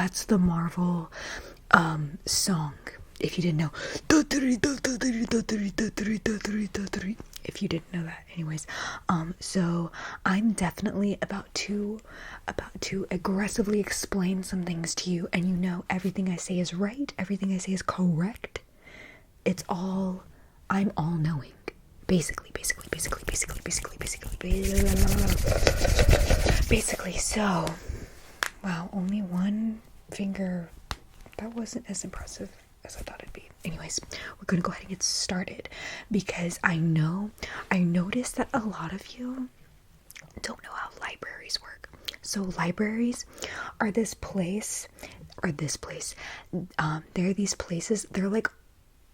That's the Marvel song. If you didn't know. If you didn't know that. Anyways, so I'm definitely about to aggressively explain some things to you, and you know everything I say is right, everything I say is correct. I'm all knowing. Basically, so, wow, only one finger. That wasn't as impressive as I thought it'd be. Anyways, we're gonna go ahead and get started, because I noticed that a lot of you don't know how libraries work. So libraries are they're these places, they're like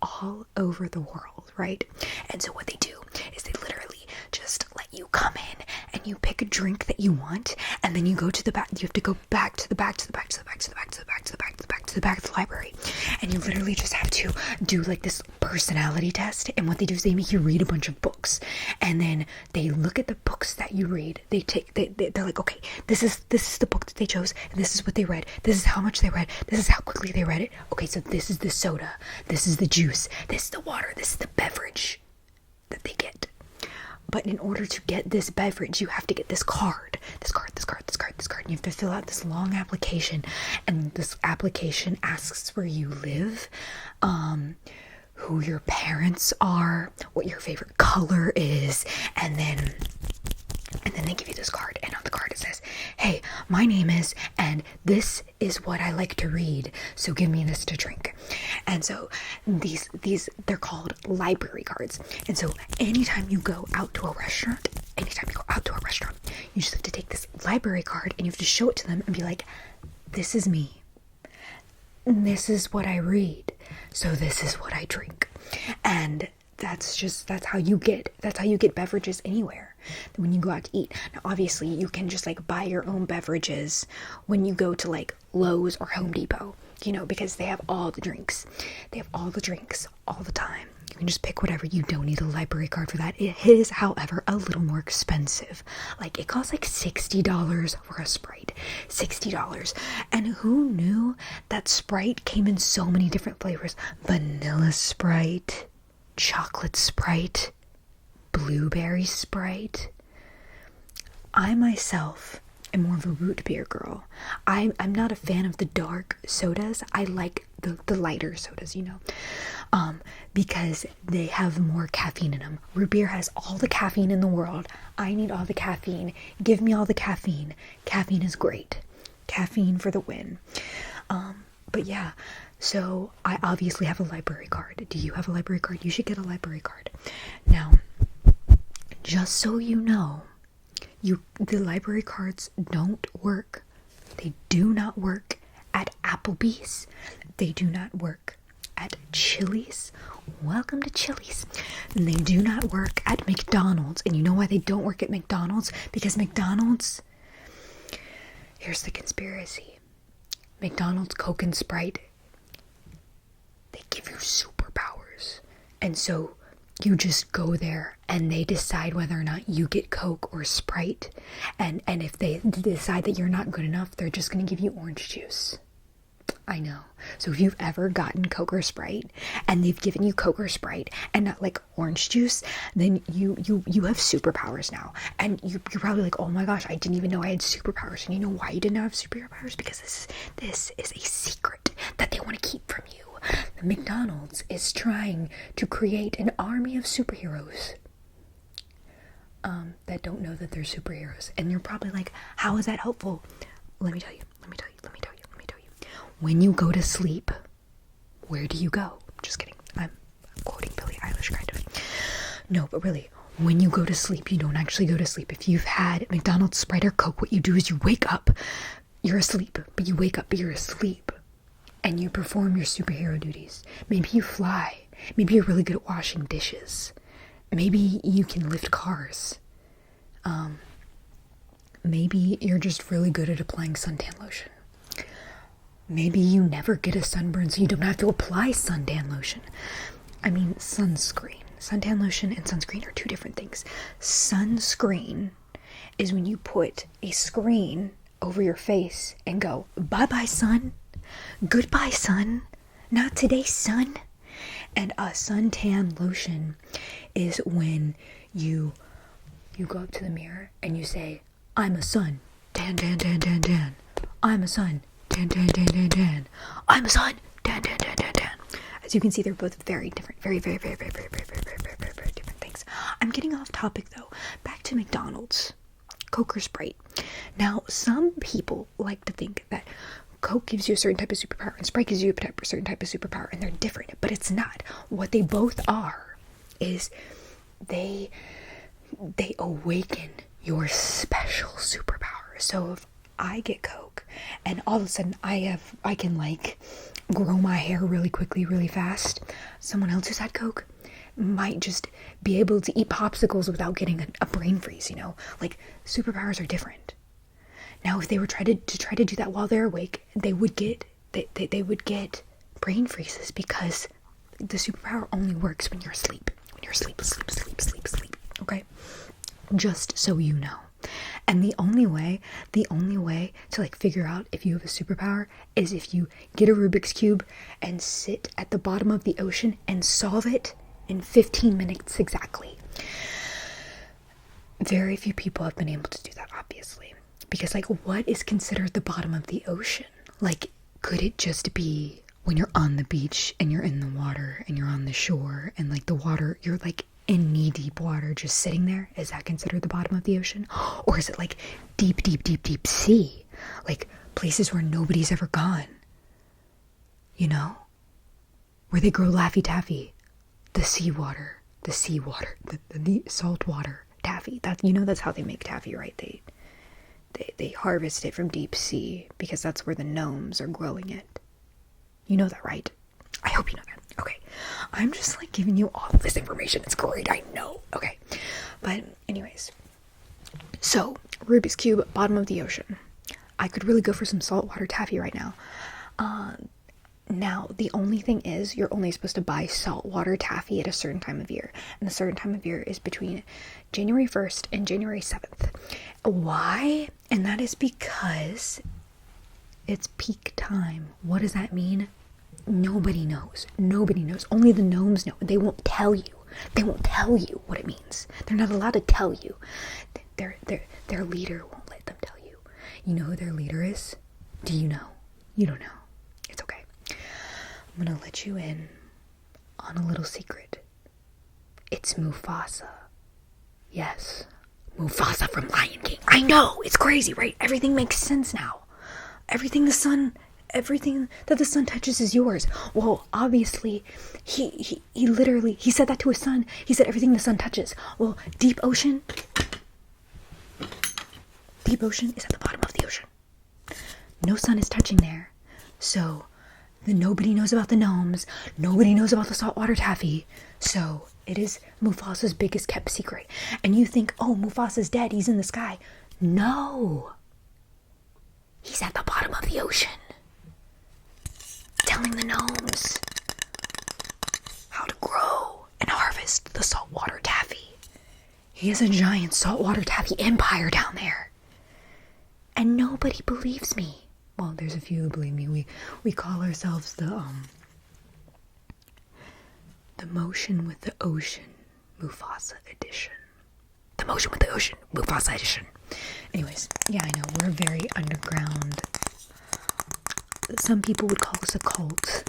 all over the world, right? And so what they do is they literally just let you come in and you pick a drink that you want, and then you go to the back. You have to go back to the back of the library, and you literally just have to do like this personality test. And what they do is they make you read a bunch of books, and then they look at the books that you read. They're like, okay, this is the book that they chose, and this is what they read, this is how much they read, this is how quickly they read it. Okay, so this is the soda, this is the juice, this is the water, this is the beverage that they get. But in order to get this beverage, you have to get this card. And you have to fill out this long application. And this application asks where you live, who your parents are, what your favorite color is, and then they give you this card, and on the card it says, hey, my name is, and this is what I like to read, so give me this to drink. And so these they're called library cards. And so anytime you go out to a restaurant, you just have to take this library card and you have to show it to them and be like, this is me, this is what I read, so this is what I drink. And that's how you get beverages anywhere when you go out to eat. Now obviously you can just like buy your own beverages when you go to like Lowe's or Home Depot, you know, because they have all the drinks all the time. You can just pick whatever. You don't need a library card for that. It is, however, a little more expensive. Like, it costs like $60 for a Sprite. $60. And who knew that Sprite came in so many different flavors? Vanilla Sprite, chocolate Sprite, blueberry Sprite. I myself am more of a root beer girl. I'm not a fan of the dark sodas. I like the lighter sodas, you know, because they have more caffeine in them. Root beer has all the caffeine in the world. I need all the caffeine. Give me all the caffeine. Caffeine is great. Caffeine for the win. But yeah, so I obviously have a library card. Do you have a library card? You should get a library card. Now, just so you know, the library cards don't work. They do not work at Applebee's. They do not work at Chili's. Welcome to Chili's. And they do not work at McDonald's. And you know why they don't work at McDonald's? Because McDonald's, here's the conspiracy. McDonald's, Coke, and Sprite, they give you superpowers. And so you just go there and they decide whether or not you get Coke or Sprite. And if they decide that you're not good enough, they're just going to give you orange juice. I know. So if you've ever gotten Coke or Sprite and they've given you Coke or Sprite and not like orange juice, then you have superpowers now. And you're probably like, oh my gosh, I didn't even know I had superpowers. And you know why you didn't have superpowers? Because this is a secret that they want to keep from you. McDonald's is trying to create an army of superheroes that don't know that they're superheroes. And you're probably like, how is that helpful? Let me tell you. When you go to sleep, where do you go? Just kidding. I'm quoting Billie Eilish kind of. No, but really, when you go to sleep, you don't actually go to sleep. If you've had McDonald's, Sprite, or Coke, what you do is you wake up. You're asleep, but you wake up, but you're asleep. And you perform your superhero duties. Maybe you fly. Maybe you're really good at washing dishes. Maybe you can lift cars. Maybe you're just really good at applying suntan lotion. Maybe you never get a sunburn, so you don't have to apply suntan lotion. I mean, sunscreen. Suntan lotion and sunscreen are two different things. Sunscreen is when you put a screen over your face and go, bye-bye, sun. Goodbye, sun. Not today, sun. And a suntan lotion is when you go up to the mirror and you say, I'm a sun. Tan, tan, tan, tan, tan. I'm a sun. Tan, tan, tan, tan, tan. I'm a sun. Tan, tan, tan, tan, tan. As you can see, they're both very different. Very, very, very, very, very, very, very, very, very, very, very different things. I'm getting off topic though. Back to McDonald's. Coke or Sprite. Now, some people like to think that Coke gives you a certain type of superpower and Sprite gives you a certain type of superpower, and they're different, but it's not. What they both are is they awaken your special superpower. So if I get Coke and all of a sudden I can like grow my hair really quickly, really fast, someone else who's had Coke might just be able to eat popsicles without getting a brain freeze, you know? Like, superpowers are different. Now, if they were try to do that while they're awake, they would get brain freezes, because the superpower only works when you're asleep. When you're asleep, sleep. Okay? Just so you know. And the only way to like figure out if you have a superpower is if you get a Rubik's Cube and sit at the bottom of the ocean and solve it in 15 minutes exactly. Very few people have been able to do that, obviously. Because, like, what is considered the bottom of the ocean? Like, could it just be when you're on the beach and you're in the water and you're on the shore and, like, the water, you're, like, in knee-deep water just sitting there? Is that considered the bottom of the ocean? Or is it, like, deep, deep, deep, deep sea? Like, places where nobody's ever gone. You know? Where they grow Laffy Taffy. The seawater, the salt water taffy. That's how they make taffy, right? They harvest it from deep sea because that's where the gnomes are growing it. You know that, right? I hope you know that. Okay. I'm just like giving you all of this information. It's great, I know. Okay. But anyways. So, Rubik's Cube, bottom of the ocean. I could really go for some saltwater taffy right now. Now, the only thing is, you're only supposed to buy saltwater taffy at a certain time of year. And the certain time of year is between January 1st and January 7th. Why? And that is because it's peak time. What does that mean? Nobody knows. Nobody knows. Only the gnomes know. They won't tell you. They won't tell you what it means. They're not allowed to tell you. Their leader won't let them tell you. You know who their leader is? Do you know? You don't know. It's okay. I'm gonna let you in on a little secret. It's Mufasa. Yes, Mufasa from Lion King. I know, it's crazy, right? Everything makes sense now. Everything that the sun touches is yours. Well, obviously, he literally said that to his son. He said everything the sun touches. Well, deep ocean is at the bottom of the ocean. No sun is touching there. So, nobody knows about the gnomes. Nobody knows about the saltwater taffy. So, it is Mufasa's biggest kept secret. And you think, oh, Mufasa's dead. He's in the sky. No. He's at the bottom of the ocean. Telling the gnomes how to grow and harvest the saltwater taffy. He has a giant saltwater taffy empire down there. And nobody believes me. Well, there's a few who believe me. We call ourselves the Motion with the Ocean Mufasa edition. The Motion with the Ocean Mufasa edition. Anyways, yeah, I know, we're very underground. Some people would call us a cult.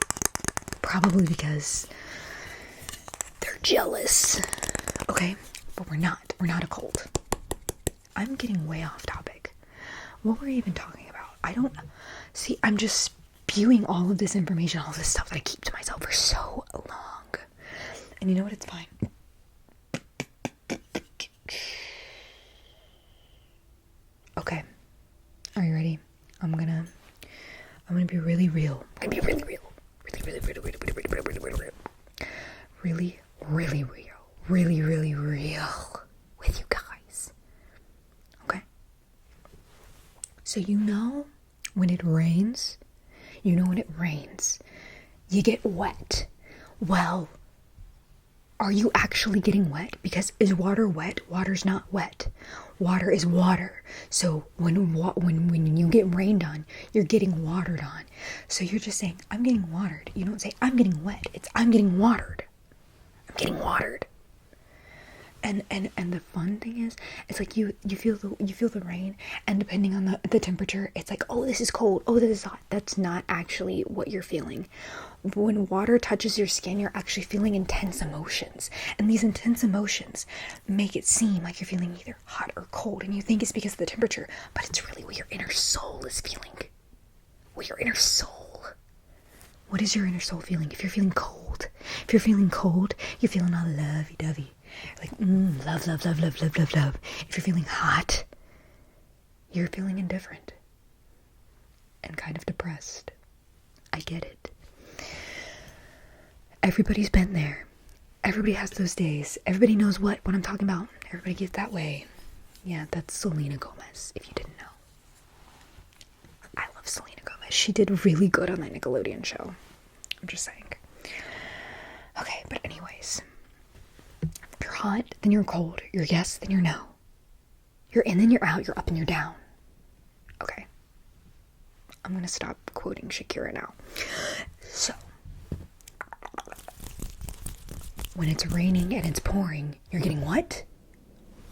Probably because they're jealous. Okay? But we're not. We're not a cult. I'm getting way off topic. What were we even talking about? I don't... See, I'm just spewing all of this information, all this stuff that I keep to myself for so long. And you know what? It's fine. Okay. Are you ready? I'm gonna be really real. I'm gonna be really real. Really real with you guys. Okay? So you know when it rains, you get wet. Well, Are you actually getting wet? Because is water wet? Water's not wet. Water is water. So when you get rained on, you're getting watered on. So you're just saying, I'm getting watered. You don't say, I'm getting wet. It's, I'm getting watered. I'm getting watered. And the fun thing is, it's like you feel the rain, and depending on the temperature, it's like, oh, this is cold, oh, this is hot. That's not actually what you're feeling. When water touches your skin, you're actually feeling intense emotions, and these intense emotions make it seem like you're feeling either hot or cold, and you think it's because of the temperature, but it's really what your inner soul is feeling. What your inner soul. What is your inner soul feeling? If you're feeling cold, you're feeling all lovey-dovey. Like, love, love, love, love, love, love, love. If you're feeling hot, you're feeling indifferent and kind of depressed. I get it. Everybody's been there. Everybody has those days. Everybody knows what I'm talking about. Everybody gets that way. Yeah, that's Selena Gomez, if you didn't know. I love Selena Gomez. She did really good on that Nickelodeon show. I'm just saying. Okay, but anyways. You're hot, then you're cold. You're yes, then you're no. You're in, then you're out. You're up, and you're down. Okay. I'm gonna stop quoting Shakira now. So, when it's raining and it's pouring, you're getting what?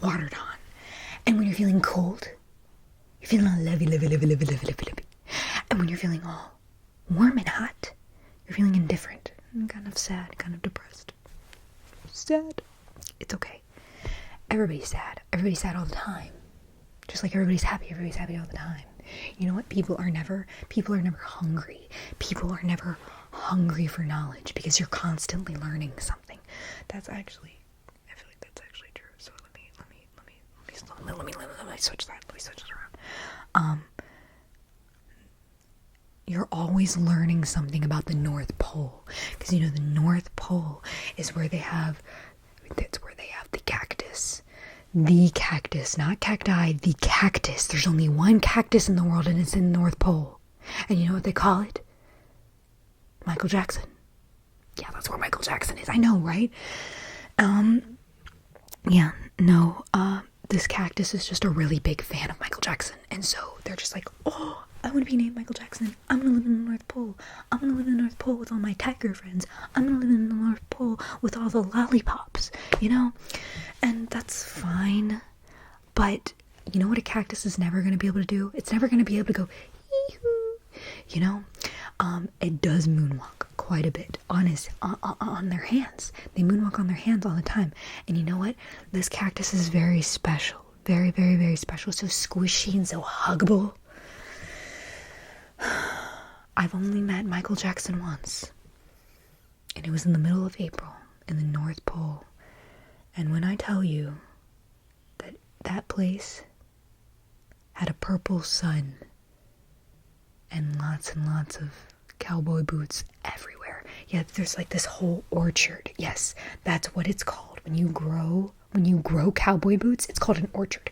Watered on. And when you're feeling cold, you're feeling all lovey. And when you're feeling all warm and hot, you're feeling indifferent and kind of sad, kind of depressed. Sad. It's okay. Everybody's sad. Everybody's sad all the time. Just like everybody's happy all the time. You know what? People are never hungry. People are never hungry for knowledge because you're constantly learning something. I feel like that's actually true. So let me switch that. Let me switch it around. You're always learning something about the North Pole, because you know the North Pole is where they have. That's where they have the cactus. The cactus, not cacti, the cactus. There's only one cactus in the world, and it's in the North Pole. And you know what they call it? Michael Jackson. Yeah, that's where Michael Jackson is. I know, right? This cactus is just a really big fan of Michael Jackson. And so they're just like, oh, I want to be named Michael Jackson. I'm going to live in the North Pole. I'm going to live in the North Pole with all my tiger friends. I'm going to live in the North Pole with all the lollipops, you know? And that's fine. But you know what a cactus is never going to be able to do? It's never going to be able to go, ee-hoo, you know? It does moonwalk quite a bit on their hands. They moonwalk on their hands all the time. And you know what? This cactus is very special. Very, very, very special. So squishy and so huggable. I've only met Michael Jackson once. And it was in the middle of April in the North Pole. And when I tell you that that place had a purple sun and lots of cowboy boots everywhere. Yeah, there's like this whole orchard. Yes, that's what it's called. When you grow cowboy boots, it's called an orchard.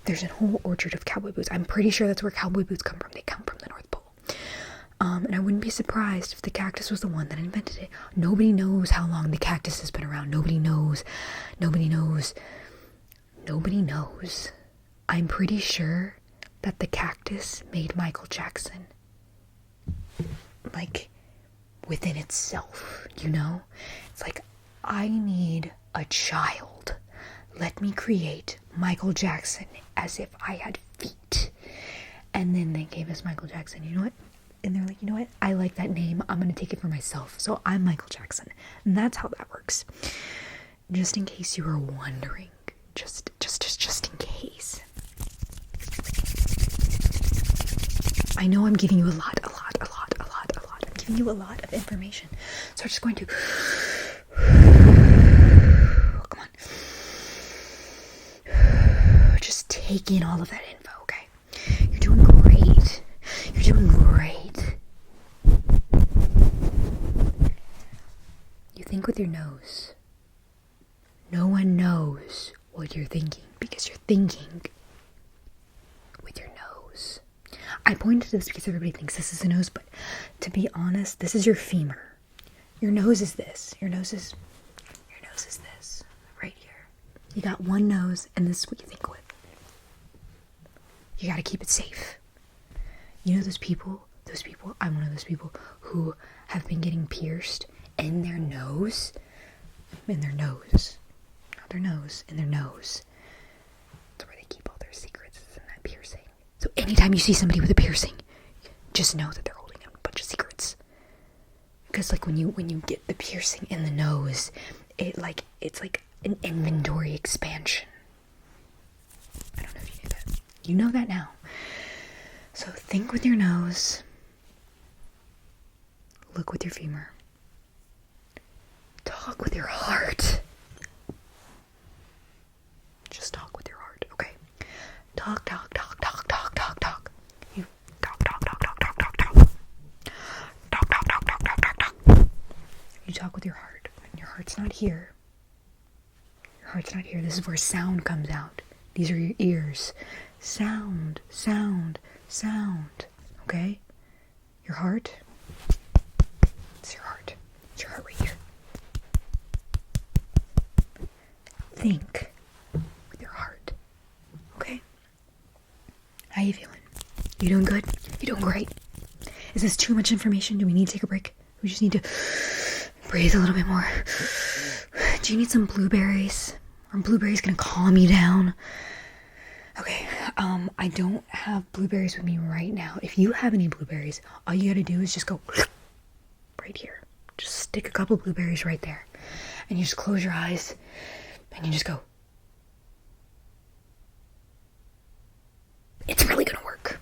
There's a whole orchard of cowboy boots. I'm pretty sure that's where cowboy boots come from. They come from the North Pole. And I wouldn't be surprised if the cactus was the one that invented it. Nobody knows how long the cactus has been around. Nobody knows. I'm pretty sure that the cactus made Michael Jackson. Like, within itself, you know? It's like, I need a child. Let me create Michael Jackson as if I had feet. And then they gave us Michael Jackson. You know what? And they're like, you know what? I like that name. I'm going to take it for myself. So I'm Michael Jackson. And that's how that works. Just in case you were wondering. Just in case. I know I'm giving you a lot. I'm giving you a lot of information. So I'm just going to... Come on. Just take in all of that info, okay? You're doing great. You think with your nose. No one knows what you're thinking because you're thinking with your nose. I pointed to this because everybody thinks this is a nose, but to be honest, this is your femur. Your nose is this. Your nose is You got one nose, and this is what you think with. You gotta keep it safe. You know those people, I'm one of those people who have been getting pierced in their nose. Not their nose. In their nose. That's where they keep all their secrets, is in that piercing. So anytime you see somebody with a piercing, just know that they're holding a bunch of secrets. Because like when you get the piercing in the nose, it's like an inventory expansion. I don't know if you knew that. You know that now. So think with your nose. Look with your femur. Talk with your heart. Just talk with your heart, okay? Talk. You talk. You talk with your heart. And your heart's not here. Your heart's not here. This is where sound comes out. These are your ears. Sound. Okay? Your heart. It's your heart. It's your heart right here. Think with your heart. Okay? How you feeling? You doing good? You doing great? Is this too much information? Do we need to take a break? We just need to breathe a little bit more. Do you need some blueberries? Are blueberries gonna calm you down? Okay, I don't have blueberries with me right now. If you have any blueberries, all you gotta do is just go right here. Just stick a couple blueberries right there. And you just close your eyes and you just go. It's really gonna work.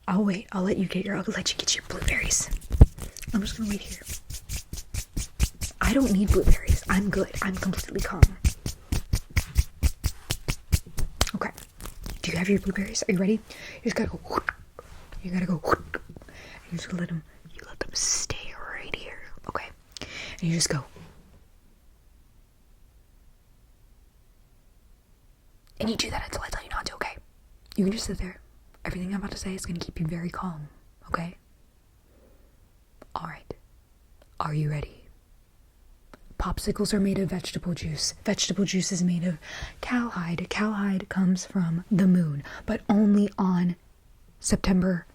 I'll wait. I'll let you get your blueberries. I'm just gonna wait here. I don't need blueberries. I'm good. I'm completely calm. Okay. Do you have your blueberries? Are you ready? You just gotta go. You gotta go. And you just let them stay right here. Okay. And you just go. And you do that until I tell you not to, okay? You can just sit there. Everything I'm about to say is gonna keep you very calm, okay? Alright. Are you ready? Popsicles are made of vegetable juice. Vegetable juice is made of cowhide. Cowhide comes from the moon, but only on September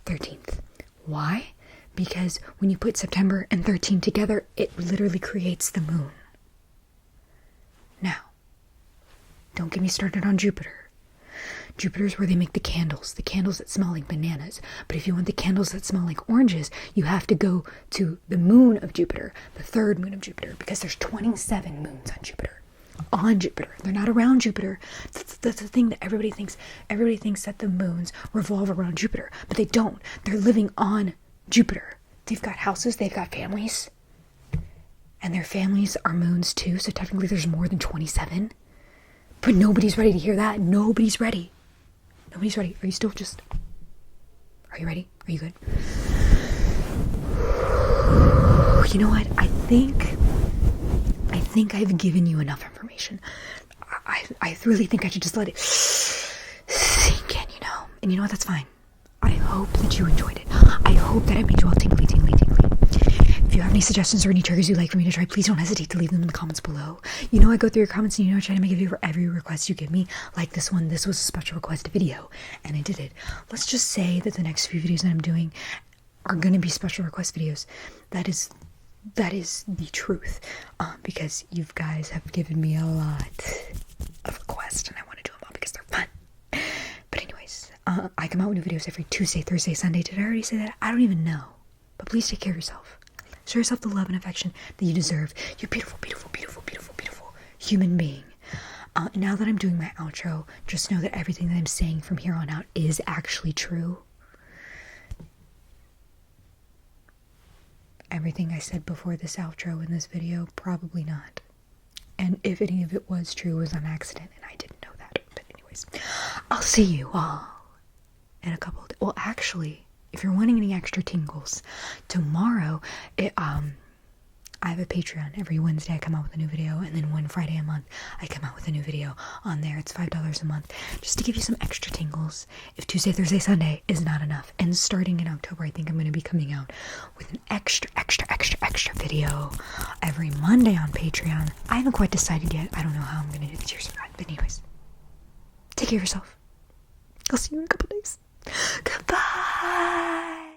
13th. Why? Because when you put September and 13 together, it literally creates the moon. Now, don't get me started on Jupiter. Jupiter's where they make the candles that smell like bananas. But if you want the candles that smell like oranges, you have to go to the moon of Jupiter, the third moon of Jupiter, because there's 27 moons on Jupiter. On Jupiter. They're not around Jupiter. That's the thing that everybody thinks. Everybody thinks that the moons revolve around Jupiter, but they don't. They're living on Jupiter. They've got houses, they've got families, and their families are moons too, so technically there's more than 27. But nobody's ready to hear that. Nobody's ready. Nobody's ready. Are you still just... Are you ready? Are you good? You know what? I think I've given you enough information. I really think I should just let it sink in, you know? And you know what? That's fine. I hope that you enjoyed it. I hope that it made you all tingly. If you have any suggestions or any triggers you'd like for me to try, please don't hesitate to leave them in the comments below. You know I go through your comments and you know I try to make a video for every request you give me. Like this one, this was a special request video, and I did it. Let's just say that the next few videos that I'm doing are going to be special request videos. That is the truth, because you guys have given me a lot of requests, and I want to do them all because they're fun. But anyways, I come out with new videos every Tuesday, Thursday, Sunday. Did I already say that? I don't even know. But please take care of yourself. Show yourself the love and affection that you deserve. You beautiful human being. Now that I'm doing my outro, just know that everything that I'm saying from here on out is actually true. Everything I said before this outro in this video, probably not. And if any of it was true, it was on accident, and I didn't know that. But anyways, I'll see you all in a couple of days. Well, actually, if you're wanting any extra tingles, tomorrow, I have a Patreon. Every Wednesday I come out with a new video, and then one Friday a month I come out with a new video on there. It's $5 a month, just to give you some extra tingles if Tuesday, Thursday, Sunday is not enough. And starting in October, I think I'm going to be coming out with an extra extra video every Monday on Patreon. I haven't quite decided yet. I don't know how I'm gonna do the tiers for that. But anyways, take care of yourself. I'll see you in a couple days. Goodbye.